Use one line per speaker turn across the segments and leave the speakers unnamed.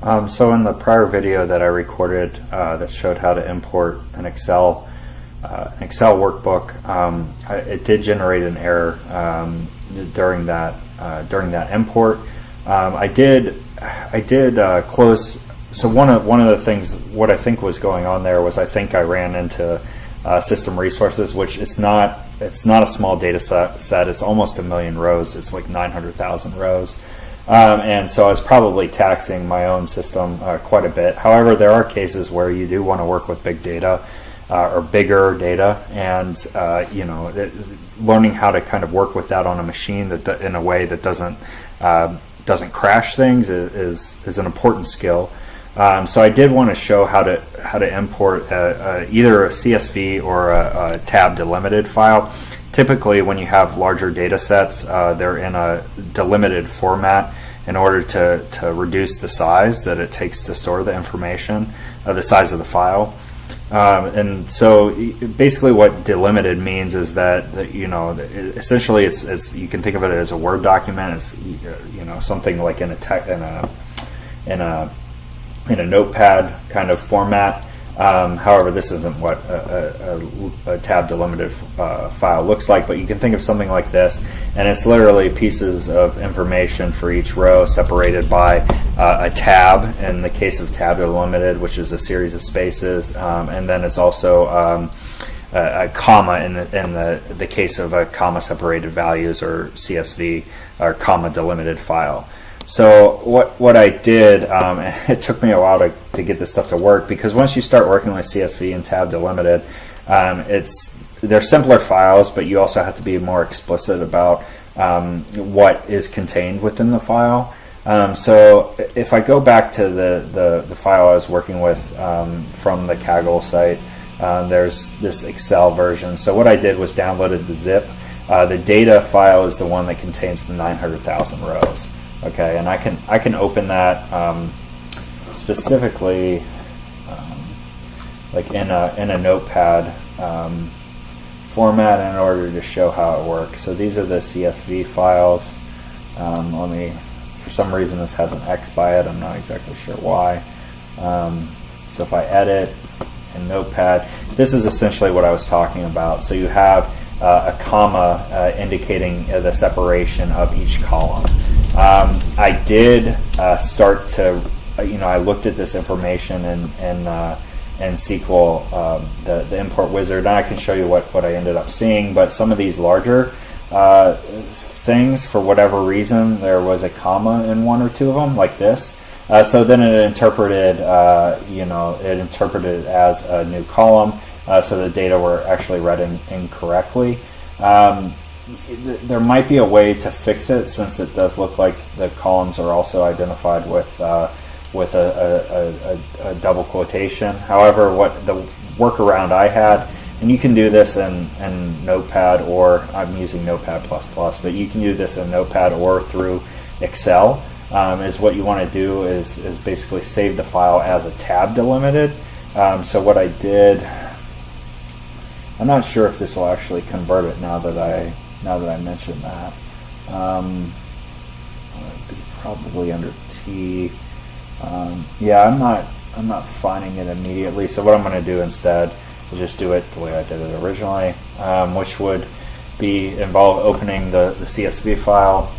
So in the prior video that I recorded that showed how to import an Excel workbook, it did generate an error during that import. I did close. So one of the things, what I think was going on there was I think I ran into system resources, which it's not a small data set. It's almost 1 million rows. It's like 900,000 rows. And so I was probably taxing my own system quite a bit. However, there are cases where you do want to work with big data or bigger data, and learning how to kind of work with that on a machine that in a way that doesn't crash things is an important skill. So I did want to show how to import either a CSV or a Tab-Delimited file. Typically, when you have larger data sets, they're in a delimited format in order to reduce the size that it takes to store the information, the size of the file. And so basically what delimited means is that essentially it's you can think of it as a Word document. It's something like in a Notepad kind of format. However, this isn't what a Tab-Delimited file looks like, but you can think of something like this, and it's literally pieces of information for each row separated by a tab, in the case of Tab-Delimited, which is a series of spaces, and then it's also a comma in the case of a comma-separated values, or CSV, or comma-delimited file. So what I did, it took me a while to get this stuff to work, because once you start working with CSV and Tab-Delimited, they're simpler files, but you also have to be more explicit about what is contained within the file. So if I go back to the file I was working with from the Kaggle site, there's this Excel version. So what I did was downloaded the zip. The data file is the one that contains the 900,000 rows. Okay, and I can open that specifically like in a Notepad format in order to show how it works. So these are the CSV files. For some reason this has an X by it. I'm not exactly sure why. So if I edit in Notepad, this is essentially what I was talking about. So you have a comma indicating the separation of each column. I did start to, I looked at this information in SQL, the import wizard, and I can show you what I ended up seeing. But some of these larger things, for whatever reason, there was a comma in one or two of them, like this. So then it interpreted, it interpreted as a new column, so the data were actually read incorrectly. There might be a way to fix it, since it does look like the columns are also identified with a double quotation. However, what the workaround I had, and you can do this in Notepad, or I'm using Notepad++, but you can do this in Notepad or through Excel, is what you want to do is basically save the file as a Tab-Delimited. So what I did, I'm not sure if this will actually convert it now that I mentioned that. Probably under T. Yeah, I'm not finding it immediately. So what I'm going to do instead is just do it the way I did it originally, which would involve opening the CSV file.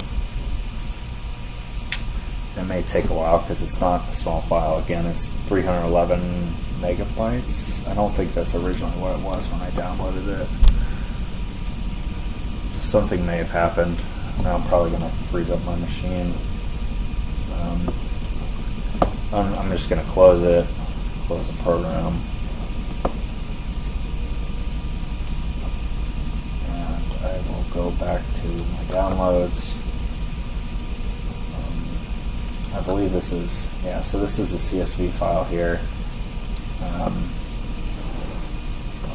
It may take a while because it's not a small file. Again, it's 311 megabytes. I don't think that's originally what it was when I downloaded it. Something may have happened. Now I'm probably going to freeze up my machine. I'm just going to close the program. And I will go back to my downloads. I believe this is, so this is the CSV file here. I'll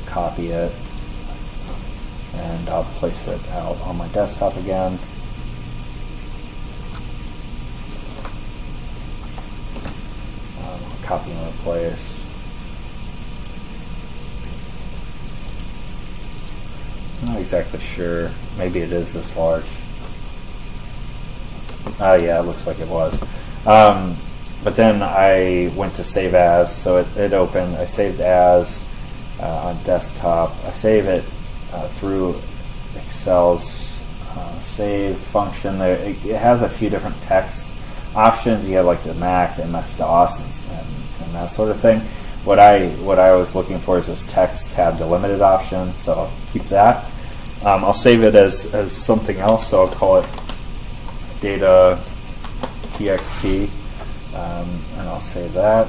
copy it, and I'll place it out on my desktop again. Copy and replace. I'm not exactly sure. Maybe it is this large. Yeah, it looks like it was. but then I went to save as, so it opened. I saved as on desktop. I save it through Excel's save function. It has a few different text options. You have like the Mac, the MS-DOS, and that sort of thing. What I was looking for is this text tab-delimited option, so I'll keep that. I'll save it as something else, so I'll call it data.txt, and I'll save that.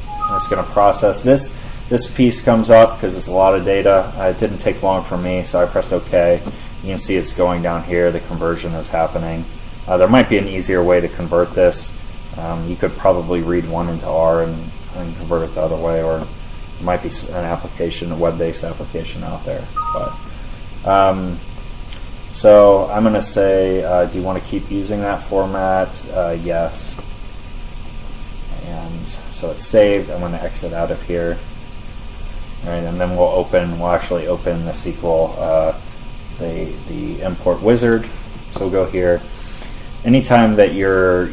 And it's going to process this. This piece comes up because it's a lot of data. It didn't take long for me, so I pressed OK. You can see it's going down here. The conversion is happening. There might be an easier way to convert this. You could probably read one into R and convert it the other way, or there might be an application, a web-based application out there. But so I'm going to say, do you want to keep using that format? Yes. And so it's saved. I'm going to exit out of here. All right, and then we'll actually open the SQL, the import wizard. So we'll go here. Anytime that you're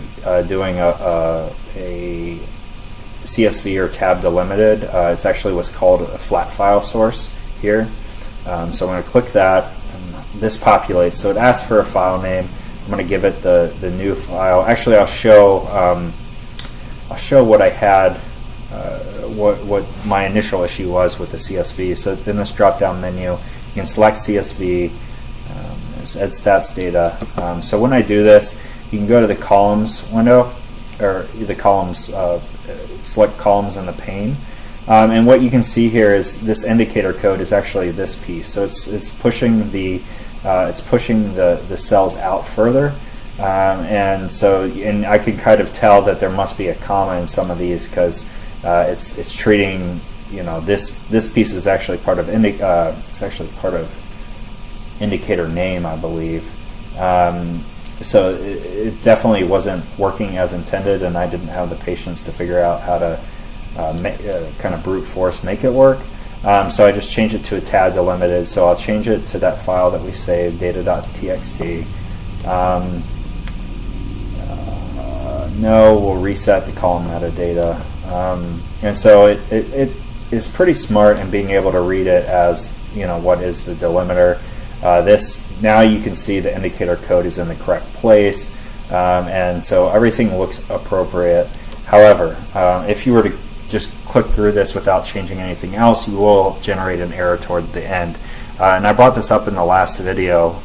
doing a CSV or tab delimited, it's actually what's called a flat file source here. So I'm going to click that, and this populates. So it asks for a file name. I'm going to give it the new file. Actually, I'll show what I had, what my initial issue was with the CSV. So in this drop-down menu, you can select CSV. There's ed stats data. So when I do this, you can go to the columns window, or the columns, select columns in the pane. And what you can see here is this indicator code is actually this piece. So it's pushing the cells out further, and I can kind of tell that there must be a comma in some of these because it's treating, this piece is actually part of indicator name, I believe. So it definitely wasn't working as intended, and I didn't have the patience to figure out how to kind of brute force make it work. So I just changed it to a tab delimited. So I'll change it to that file that we saved, data.txt. No, we'll reset the column metadata. And so it is pretty smart in being able to read it as, what is the delimiter. Now you can see the indicator code is in the correct place, and so everything looks appropriate. However, if you were to just click through this without changing anything else, you will generate an error toward the end. And I brought this up in the last video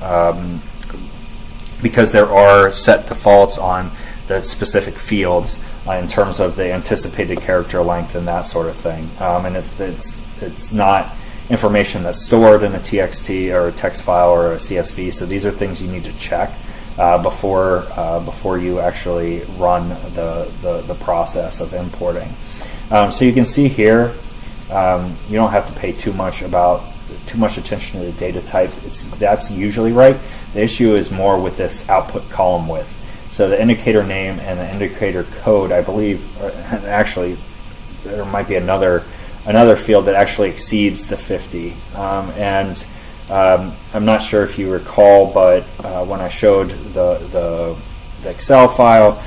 because there are set defaults on the specific fields in terms of the anticipated character length and that sort of thing. And it's not information that's stored in a TXT or a text file or a CSV. So these are things you need to check before you actually run the process of importing. So you can see here, you don't have to pay too much attention to the data type. That's usually right. The issue is more with this output column width. So the indicator name and the indicator code, I believe, actually there might be another field that actually exceeds the 50. I'm not sure if you recall, but when I showed the Excel file,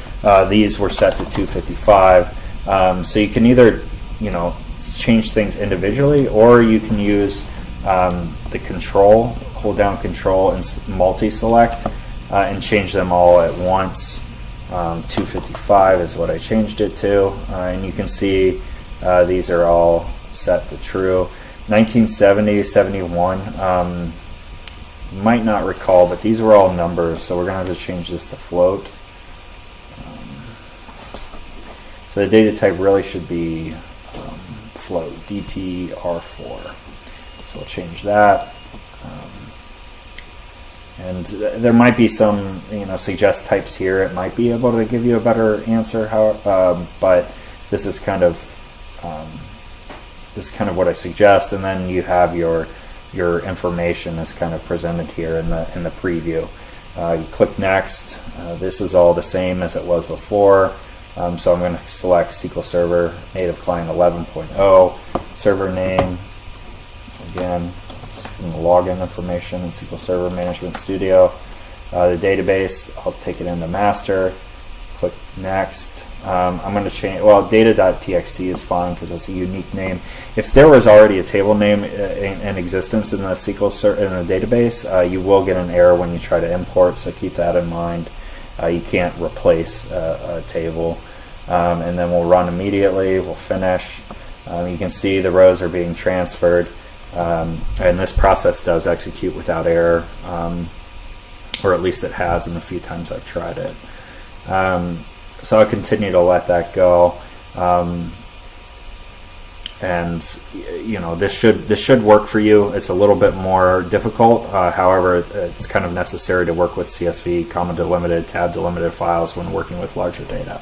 these were set to 255. So you can either change things individually, or you can use the control, hold down control and multi-select and change them all at once. 255 is what I changed it to, and you can see these are all set to true. 1970, 71, might not recall, but these were all numbers, so we're going to have to change this to float. So the data type really should be float, DTR4. So we'll change that. And there might be some, suggest types here. It might be able to give you a better answer, but this is kind of what I suggest. And then you have your information is kind of presented here in the preview. You click next. This is all the same as it was before. So I'm going to select SQL Server Native Client 11.0, server name, again, from the login information in SQL Server Management Studio. The database, I'll take it into master, click next. I'm going to change, well, data.txt is fine because it's a unique name. If there was already a table name in existence in the SQL in the database, you will get an error when you try to import, so keep that in mind. You can't replace a table. And then we'll run immediately, we'll finish. You can see the rows are being transferred, and this process does execute without error, or at least it has in the few times I've tried it. So I'll continue to let that go, and this should work for you. It's a little bit more difficult, however, it's kind of necessary to work with CSV, comma delimited, tab delimited files when working with larger data.